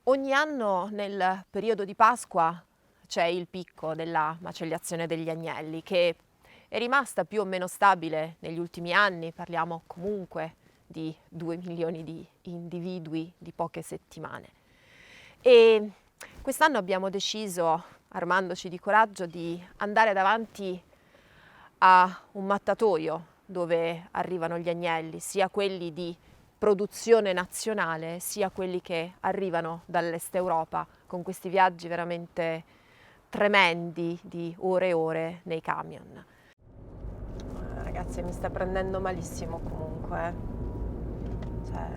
Ogni anno nel periodo di Pasqua c'è il picco della macellazione degli agnelli, che è rimasta più o meno stabile negli ultimi anni, parliamo comunque di 2 milioni di individui di poche settimane. E quest'anno abbiamo deciso, armandoci di coraggio, di andare davanti a un mattatoio dove arrivano gli agnelli, sia quelli di produzione nazionale, sia quelli che arrivano dall'Est Europa con questi viaggi veramente tremendi di ore e ore nei camion. Ragazzi, mi sta prendendo malissimo comunque. Cioè,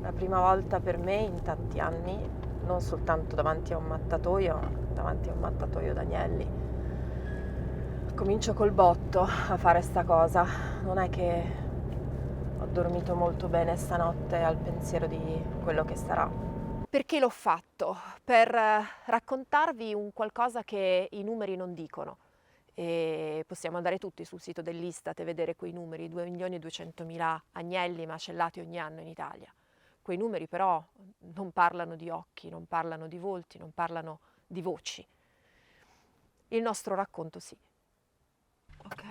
la prima volta per me in tanti anni, non soltanto davanti a un mattatoio d'agnelli. Comincio col botto a fare sta cosa. Non è che ho dormito molto bene stanotte al pensiero di quello che sarà. Perché l'ho fatto? Per raccontarvi un qualcosa che i numeri non dicono. E possiamo andare tutti sul sito dell'Istat e vedere quei numeri, 2.200.000 agnelli macellati ogni anno in Italia. Quei numeri però non parlano di occhi, non parlano di volti, non parlano di voci. Il nostro racconto sì. Ok,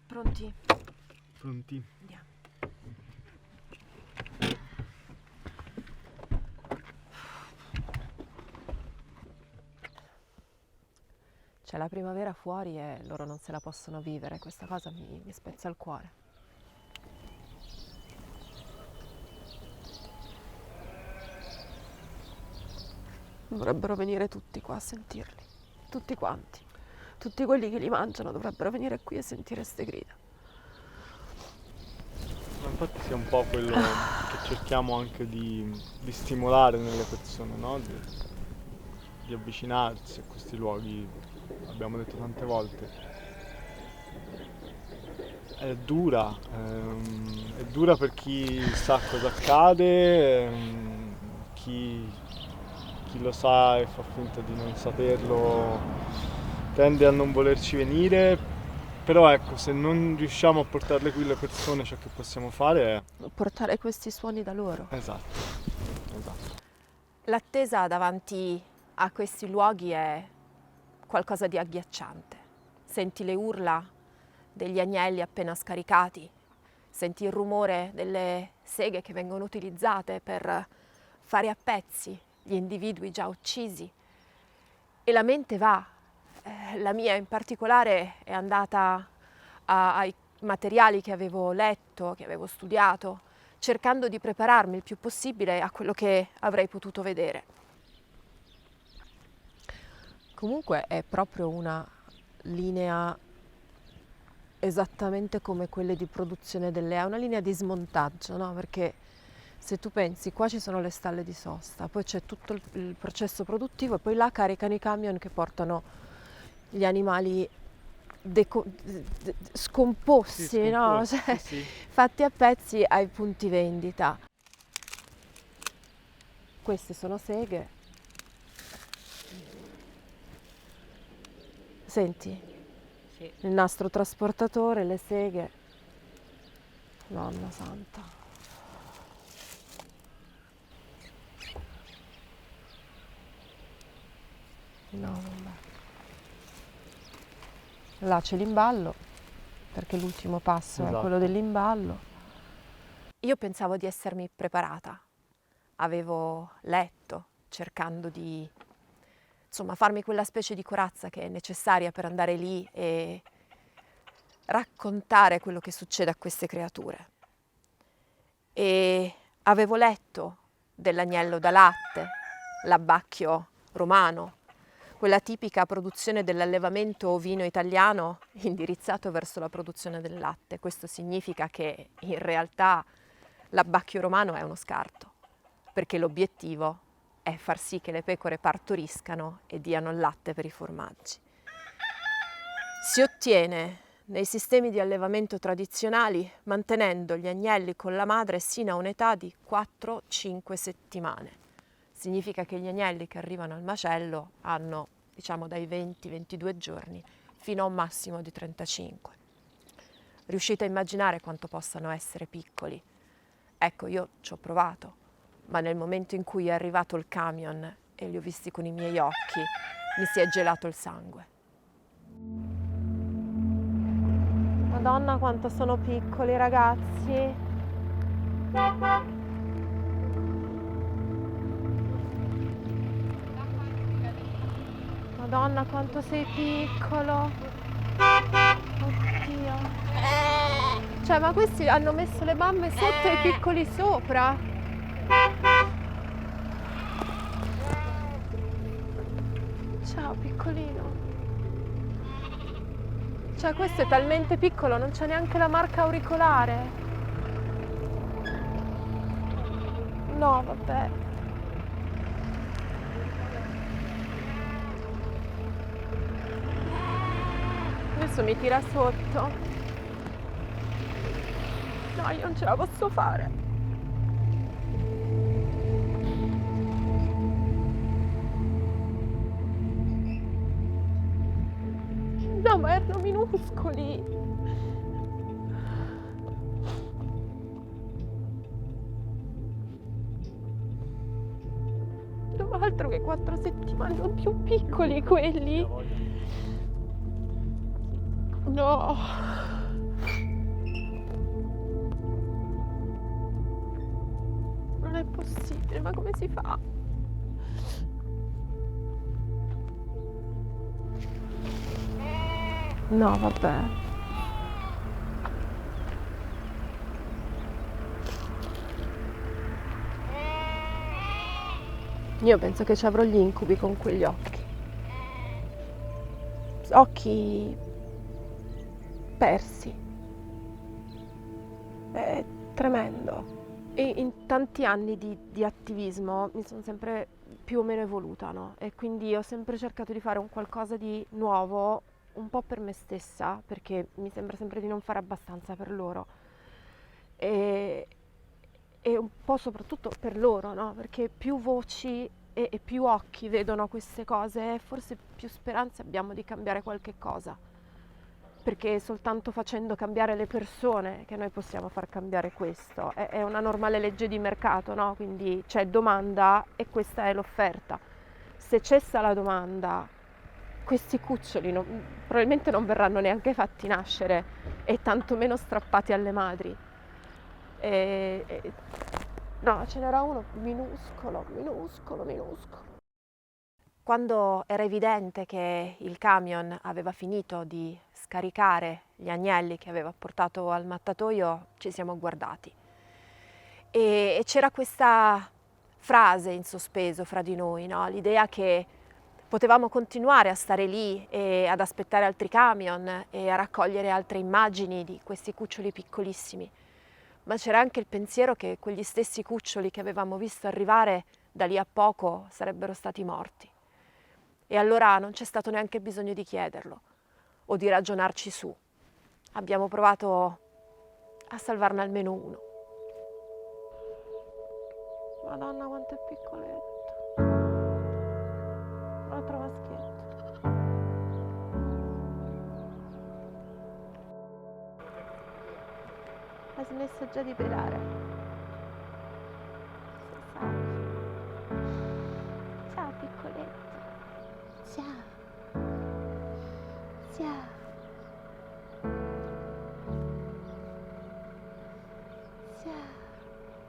pronti? Pronti? Andiamo. C'è la primavera fuori e loro non se la possono vivere, questa cosa mi spezza il cuore. Dovrebbero venire tutti qua a sentirli, tutti quanti. Tutti quelli che li mangiano dovrebbero venire qui a sentire ste grida. Ma infatti sia un po' quello che cerchiamo anche di stimolare nelle persone, no? Di avvicinarsi a questi luoghi, abbiamo detto tante volte. È dura per chi sa cosa accade, chi lo sa e fa finta di non saperlo tende a non volerci venire, però ecco, se non riusciamo a portarle qui le persone, ciò che possiamo fare è... Portare questi suoni da loro. Esatto, esatto. L'attesa davanti a questi luoghi è qualcosa di agghiacciante. Senti le urla degli agnelli appena scaricati, senti il rumore delle seghe che vengono utilizzate per fare a pezzi gli individui già uccisi e la mente va. La mia in particolare è andata ai materiali che avevo letto, che avevo studiato, cercando di prepararmi il più possibile a quello che avrei potuto vedere. Comunque è proprio una linea esattamente come quelle di produzione delle è una linea di smontaggio, no? Perché se tu pensi, qua ci sono le stalle di sosta, poi c'è tutto il processo produttivo e poi là caricano i camion che portano gli animali scomposti, Sì, no? scomposti, Cioè, sì, sì. fatti a pezzi ai punti vendita. Queste sono seghe. Senti, Sì. il nastro trasportatore, le seghe. Nonna santa. No, vabbè. Là c'è l'imballo, perché l'ultimo passo è quello Esatto. dell'imballo. Io pensavo di essermi preparata, avevo letto, cercando di, insomma, farmi quella specie di corazza che è necessaria per andare lì e raccontare quello che succede a queste creature. E avevo letto dell'agnello da latte, l'abbacchio romano, quella tipica produzione dell'allevamento ovino italiano indirizzato verso la produzione del latte. Questo significa che in realtà l'abbacchio romano è uno scarto, perché l'obiettivo è far sì che le pecore partoriscano e diano il latte per i formaggi. Si ottiene nei sistemi di allevamento tradizionali mantenendo gli agnelli con la madre sino a un'età di 4-5 settimane. Significa che gli agnelli che arrivano al macello hanno, diciamo, dai 20-22 giorni fino a un massimo di 35. Riuscite a immaginare quanto possano essere piccoli? Ecco, io ci ho provato. ma nel momento in cui è arrivato il camion e li ho visti con i miei occhi, mi si è gelato il sangue. Madonna, quanto sono piccoli, ragazzi! Madonna, quanto sei piccolo! Oddio! Cioè, ma questi hanno messo le mamme sotto e i piccoli sopra! Ciao, piccolino! Cioè, questo è talmente piccolo, non c'è neanche la marca auricolare! No, vabbè! Adesso mi tira sotto. No, io non ce la posso fare. No, ma erano minuscoli. No, altro che 4 settimane, sono più piccoli quelli. No. Non è possibile, ma come si fa? No, vabbè. Io penso che ci avrò gli incubi con quegli occhi. Occhi persi. È tremendo. E in tanti anni di attivismo mi sono sempre più o meno evoluta, no? E quindi ho sempre cercato di fare un qualcosa di nuovo, un po' per me stessa, perché mi sembra sempre di non fare abbastanza per loro. E un po' soprattutto per loro, no? Perché più voci e più occhi vedono queste cose, forse più speranze abbiamo di cambiare qualche cosa. Perché è soltanto facendo cambiare le persone che noi possiamo far cambiare questo. È una normale legge di mercato, no? Quindi c'è domanda e questa è l'offerta. Se cessa la domanda, questi cuccioli probabilmente non verranno neanche fatti nascere e tantomeno strappati alle madri. No, ce n'era uno minuscolo. Quando era evidente che il camion aveva finito di scaricare gli agnelli che aveva portato al mattatoio, ci siamo guardati. E c'era questa frase in sospeso fra di noi, no? L'idea che potevamo continuare a stare lì e ad aspettare altri camion e a raccogliere altre immagini di questi cuccioli piccolissimi. Ma c'era anche il pensiero che quegli stessi cuccioli che avevamo visto arrivare da lì a poco sarebbero stati morti. E allora non c'è stato neanche bisogno di chiederlo o di ragionarci su. Abbiamo provato a salvarne almeno uno. Madonna, quanto è piccoletto. L'altro maschietto. Ha smesso già di pelare. Ciao piccoletto. Ciao.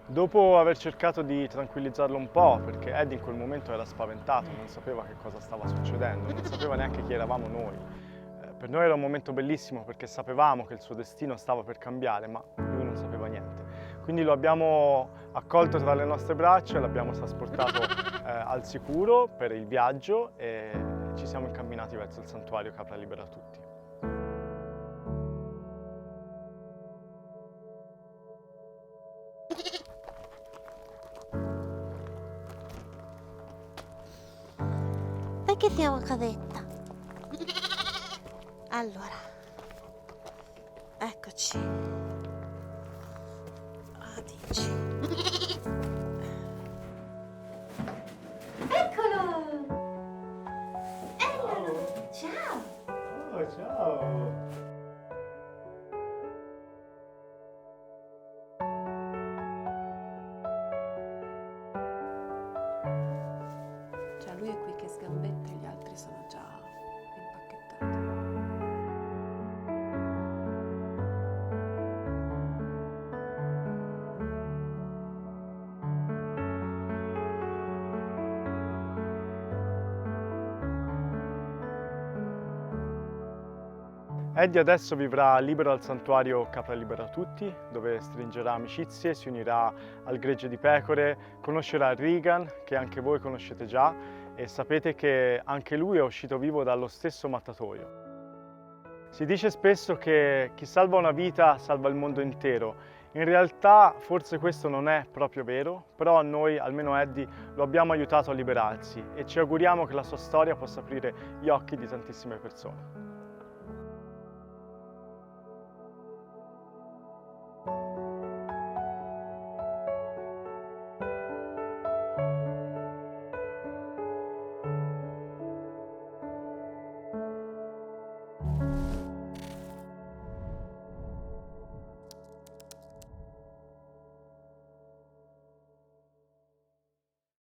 Dopo aver cercato di tranquillizzarlo un po', perché Ed in quel momento era spaventato, non sapeva che cosa stava succedendo, non sapeva neanche chi eravamo noi. Per noi era un momento bellissimo perché sapevamo che il suo destino stava per cambiare, ma lui non sapeva niente. Quindi lo abbiamo accolto tra le nostre braccia, l'abbiamo trasportato al sicuro per il viaggio e ci siamo incamminati verso il santuario Capra Libera Tutti. Perché siamo a casetta? Allora, eccoci. Dici. Eccolo! Eccolo! Ciao! Oh, ciao! lui è qui che sgambetta e gli altri sono già impacchettati. Eddie adesso vivrà libero al santuario Capra Libera Tutti, dove stringerà amicizie, si unirà al gregge di pecore, conoscerà Regan, che anche voi conoscete già, e sapete che anche lui è uscito vivo dallo stesso mattatoio. Si dice spesso che chi salva una vita salva il mondo intero. In realtà forse questo non è proprio vero, però noi, almeno Eddie, lo abbiamo aiutato a liberarsi e ci auguriamo che la sua storia possa aprire gli occhi di tantissime persone.